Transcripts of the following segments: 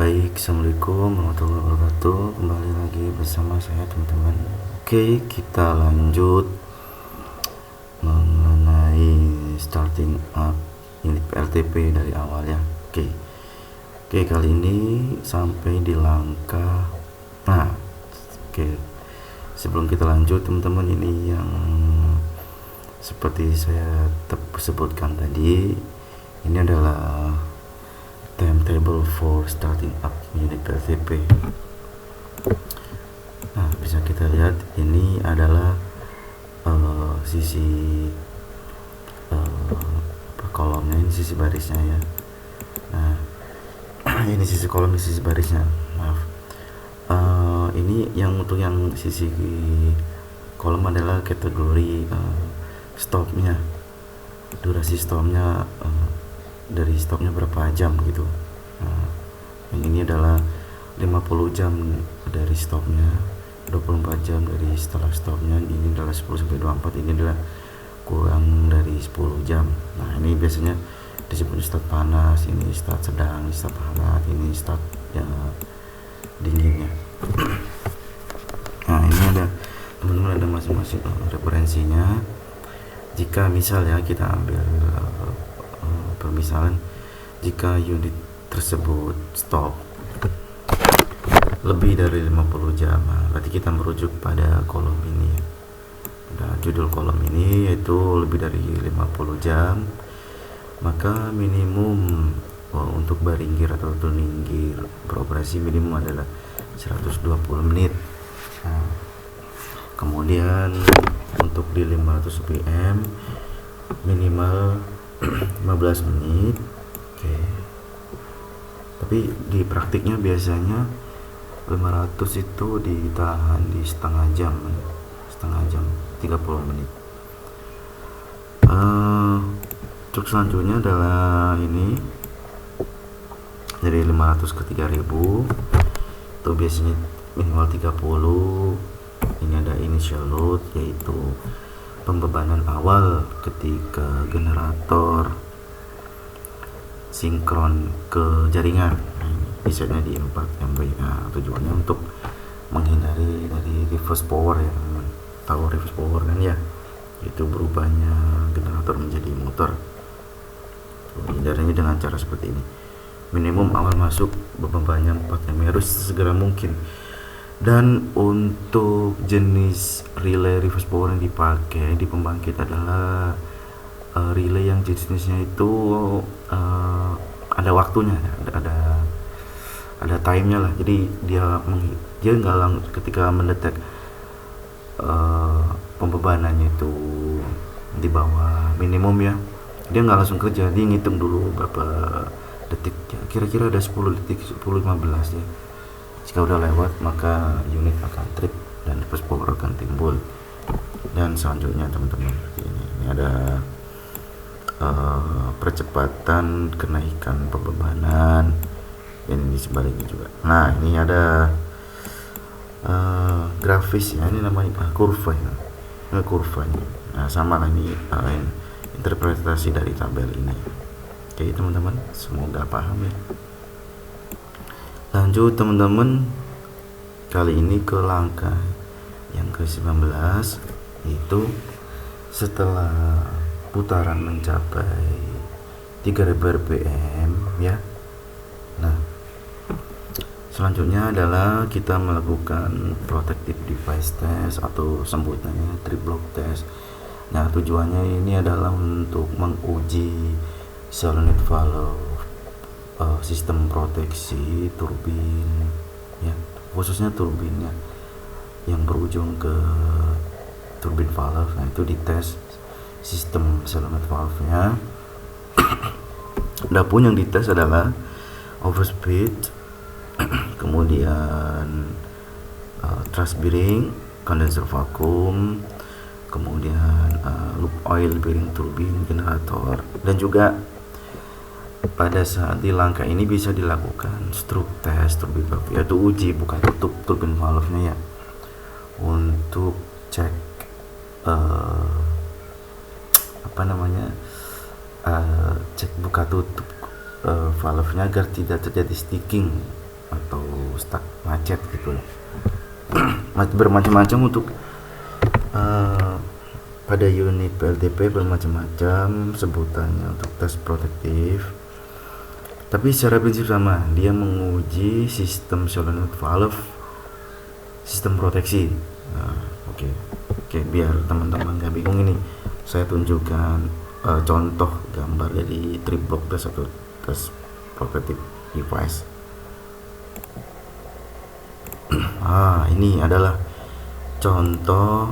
Baik, assalamualaikum warahmatullahi wabarakatuh. Kembali lagi bersama saya teman-teman. Oke, kita lanjut mengenai starting up unit PLTP dari awal ya. Oke, kali ini sampai di langkah. Sebelum kita lanjut teman-teman, ini yang seperti saya sebutkan tadi, ini adalah timetable for starting up unit PLTP. Bisa kita lihat ini adalah sisi kolomnya, ini sisi barisnya ya. Ini sisi kolom, ini sisi barisnya. Ini yang untuk yang sisi kolom adalah kategori stopnya, durasi stopnya, dari stopnya berapa jam gitu. Yang ini adalah 50 jam dari stopnya, 24 jam dari setelah stopnya. Ini adalah 10-24, ini adalah kurang dari 10 jam. Ini biasanya disebut start panas, ini start sedang, ini start hangat, ini start dinginnya. Ini ada teman-teman, ada masing-masing referensinya. Jika misalnya kita ambil permisalan, jika unit tersebut stop lebih dari 50 jam, berarti kita merujuk pada kolom ini. Judul kolom ini yaitu lebih dari 50 jam, maka minimum untuk baringgir atau tuning gear beroperasi minimum adalah 120 menit. Kemudian untuk di 500 rpm minimal 15 menit. Tapi di praktiknya biasanya 500 itu ditahan di setengah jam 30 menit. Untuk selanjutnya adalah ini dari 500 ke 3000 itu biasanya minimal 30. Ini ada initial load, yaitu pembebanan awal ketika generator sinkron ke jaringan. Biasanya di 4 MB. Tujuannya untuk menghindari dari reverse power ya, tahu reverse power kan ya, itu berubahnya generator menjadi motor. Hindarinya dengan cara seperti ini. Minimum awal masuk bebannya 4 MB, harus segera mungkin. Dan untuk jenis relay reverse power yang dipakai di pembangkit adalah relay yang jenisnya itu ada waktunya, ada timenya lah. Jadi dia nggak langsung ketika mendetek pembebanannya itu di bawah minimum ya, dia nggak langsung kerja, dia ngitung dulu berapa detik ya, kira-kira ada 10 detik, 10-15 ya. Jika udah lewat maka unit akan trip dan reverse power akan timbul. Dan selanjutnya teman-teman, ini ada percepatan kenaikan pembebanan, ini di sebaliknya juga. Ini ada grafis ya, ini namanya kurva ya, kurvanya. Sama lah, ini interpretasi dari tabel ini. Oke teman-teman, semoga paham ya. Lanjut teman-teman, kali ini ke langkah yang ke-19, yaitu setelah putaran mencapai 3000 rpm ya. Selanjutnya adalah kita melakukan protective device test atau sebutannya trip block test. Tujuannya ini adalah untuk menguji solenoid valve, sistem proteksi turbin ya, khususnya turbinnya yang berujung ke turbin valve. Itu dites sistem solenoid valve nya. Adapun yang dites adalah overspeed, kemudian thrust bearing, condenser vacuum, kemudian loop oil bearing turbin generator. Dan juga pada saat di langkah ini bisa dilakukan stroke test turbin valve, yaitu uji buka tutup turbin valve nya ya, untuk cek cek buka tutup valve nya agar tidak terjadi sticking atau stuck macet gitu loh. Bermacam-macam untuk pada unit PLTP, bermacam-macam sebutannya untuk tes protektif, tapi secara prinsip sama, dia menguji sistem solenoid valve, sistem proteksi. Oke, biar teman-teman gak bingung, ini saya tunjukkan contoh gambar dari trip block test atau tes protektif device. Ini adalah contoh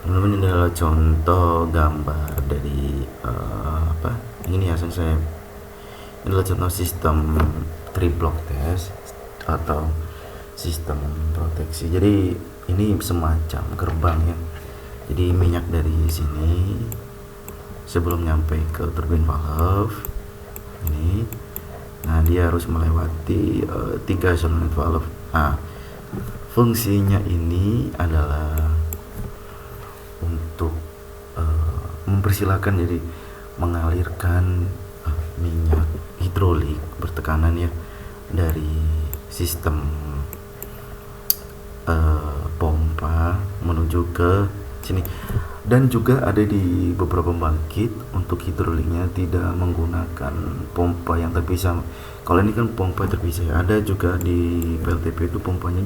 teman-teman, ini adalah contoh gambar dari ini ya, saya ini adalah contoh sistem trip block test atau sistem proteksi. Jadi ini semacam gerbang ya, jadi minyak dari sini sebelum nyampe ke turbin valve ini, nah dia harus melewati 3 solenoid valve. Fungsinya ini adalah untuk mempersilahkan, jadi mengalirkan minyak hidrolik bertekanan ya dari sistem pompa menuju ke sini, dan juga ada di beberapa pembangkit untuk hidroliknya tidak menggunakan pompa yang terpisah. Kalau ini kan pompa terpisah ya. Ada juga di PLTP itu pompanya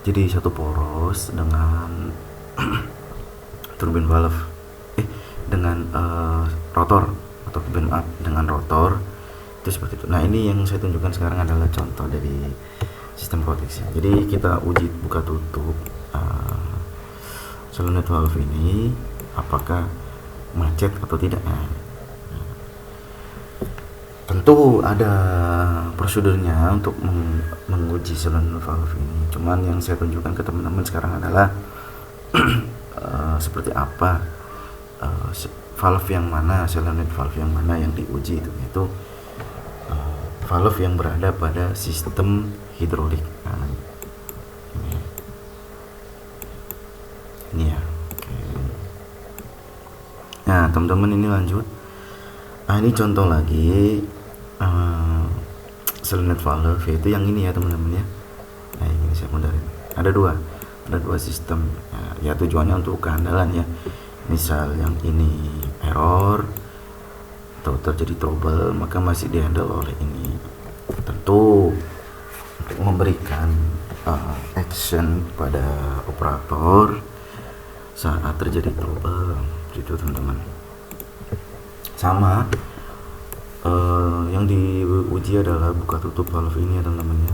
jadi satu poros dengan turbin valve dengan rotor atau turbin up dengan rotor, itu seperti itu. Nah, ini yang saya tunjukkan sekarang adalah contoh dari sistem proteksi. Jadi kita uji buka tutup solenoid valve ini apakah macet atau tidak. Tentu ada prosedurnya untuk menguji solenoid valve ini. Cuman yang saya tunjukkan ke teman-teman sekarang adalah seperti apa valve yang mana, solenoid valve yang mana yang diuji, itu yaitu valve yang berada pada sistem hidrolik. Ini ya. Oke. Nah, teman-teman, ini lanjut. Ini contoh lagi solenoid valve, yaitu yang ini ya teman-teman ya. Nah, ini saya mundurin. Ada dua sistem ya, tujuannya untuk keandalan ya. Misal yang ini error atau terjadi trouble, maka masih dihandle oleh ini. Tentu untuk memberikan action pada operator saat terjadi trouble gitu teman-teman. Sama yang diuji adalah buka tutup valve ini ya teman-teman ya.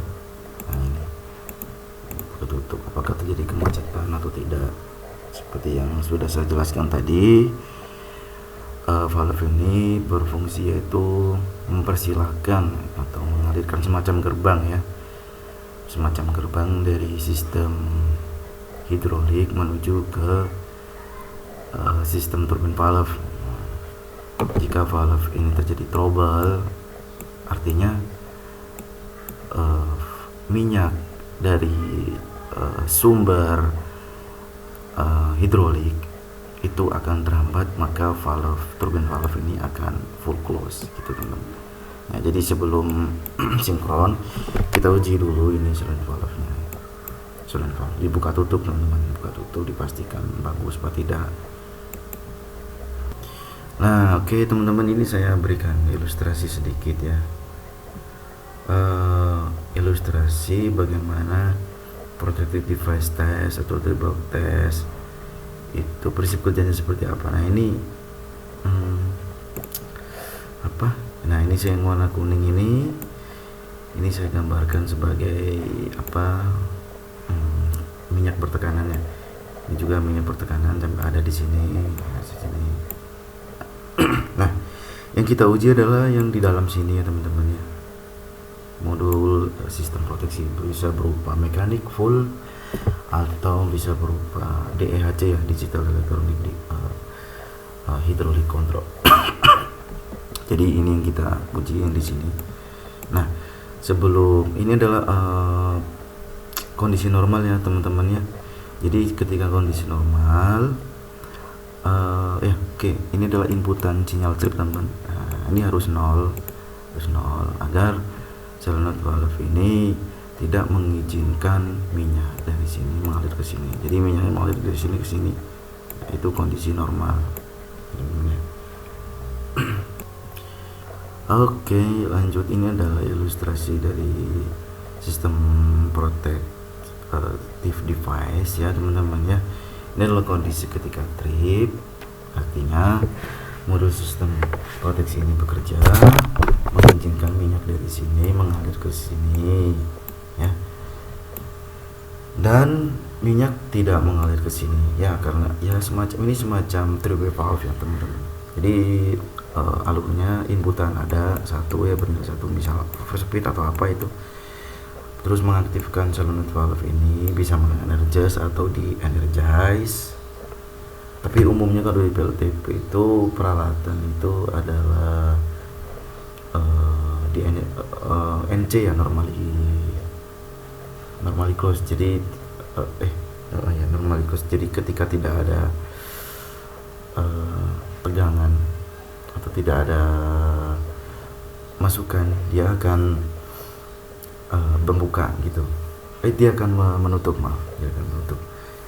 Nah, ini buka tutup, apakah terjadi kemacetan atau tidak. Seperti yang sudah saya jelaskan tadi, valve ini berfungsi yaitu mempersilahkan atau mengalirkan semacam gerbang ya, semacam gerbang dari sistem hidrolik menuju ke sistem turbin valve. Jika valve ini terjadi trouble, artinya minyak dari sumber hidrolik itu akan terhambat, maka valve turbin valve ini akan full close gitu teman-teman. Nah, jadi sebelum sinkron kita uji dulu ini solenoid valve-nya. Solenoid valve dibuka tutup teman-teman, buka tutup dipastikan bagus apa tidak. Nah, oke teman-teman, ini saya berikan ilustrasi sedikit ya. Ilustrasi bagaimana protective device test atau trip block test itu prinsip kerjanya seperti apa. Nah, ini nah ini saya yang warna kuning ini saya gambarkan sebagai minyak bertekanan ya. Ini juga minyak bertekanan dan ada di sini. Nah, yang kita uji adalah yang di dalam sini ya teman-teman ya. Modul sistem proteksi bisa berupa mekanik full atau bisa berupa DEHC ya, digital electronic hydraulic control. Jadi ini yang kita uji yang di sini. Nah, sebelum ini adalah kondisi normal ya teman-teman ya. Jadi ketika kondisi normal ini adalah inputan sinyal trip teman-teman. Ini harus 0 plus 0 agar solenoid valve ini tidak mengizinkan minyak dari sini mengalir ke sini. Jadi minyaknya mengalir dari sini ke sini. Nah, itu kondisi normal. Oke, lanjut. Ini adalah ilustrasi dari sistem protective device ya teman-teman ya. Ini adalah kondisi ketika trip, artinya modul sistem proteksi ini bekerja mengizinkan minyak dari sini mengalir ke sini ya, dan minyak tidak mengalir ke sini ya, karena ya semacam three-way valve ya teman-teman. Jadi alurnya inputan ada satu ya, benar satu, misal speed atau apa itu, terus mengaktifkan solenoid valve ini bisa mengenergize atau di-energize. Tapi umumnya kalau di PLTP itu peralatan itu adalah di NC ya, normally close. Jadi normally close. Jadi ketika tidak ada tegangan atau tidak ada masukan, dia akan membuka gitu. Dia akan menutup, dia akan menutup.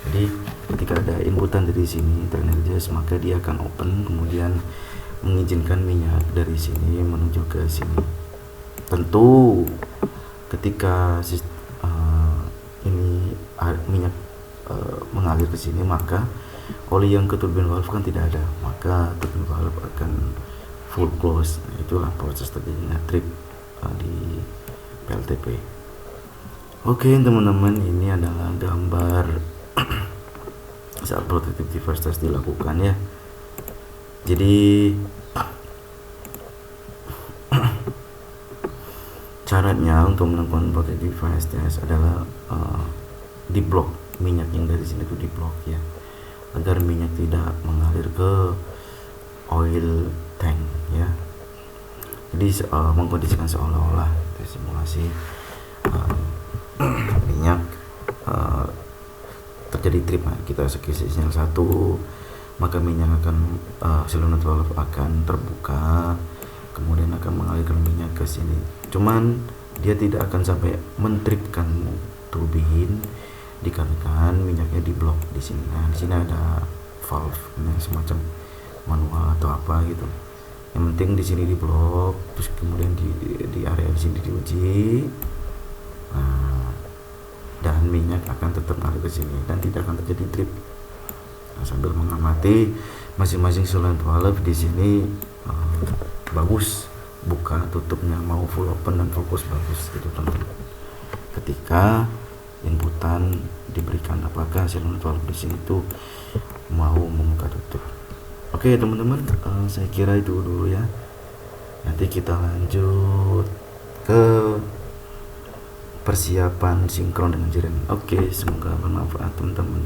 Jadi ketika ada inputan dari sini terenergize, maka dia akan open, kemudian mengizinkan minyak dari sini menuju ke sini. Tentu ketika ini minyak mengalir ke sini, maka oli yang ke turbine valve kan tidak ada, maka turbine valve akan full close. Nah, itulah proses terjadinya trip di PLTP. Oke teman-teman, ini adalah gambar saat protective device test dilakukan ya. Jadi caranya untuk melakukan protective device test adalah di blok minyak yang dari sini itu di blok ya, agar minyak tidak mengalir ke oil tank ya. Jadi mengkondisikan seolah-olah simulasi minyak terjadi trip. Nah, kita eksekusi sinyal 1, maka minyak akan solenoid valve akan terbuka, kemudian akan mengalirkan minyak ke sini. Cuman dia tidak akan sampai mentripkan turbin dikarenakan minyaknya di blok di sini. Nah, di sini ada valve yang semacam manual atau apa gitu. Yang penting di sini di blok, terus kemudian di area di sini diuji. Nah, dan minyak akan tetap mengalir ke sini dan tidak akan terjadi trip. Nah, sambil mengamati masing-masing solenoid valve di sini bagus, buka tutupnya mau full open dan fokus bagus gitu teman-teman. Ketika inputan diberikan, apakah solenoid valve di sini tuh mau membuka tutup. Oke teman-teman, saya kira itu dulu ya. Nanti kita lanjut ke persiapan sinkron dengan jiren. Oke, semoga bermanfaat teman-teman.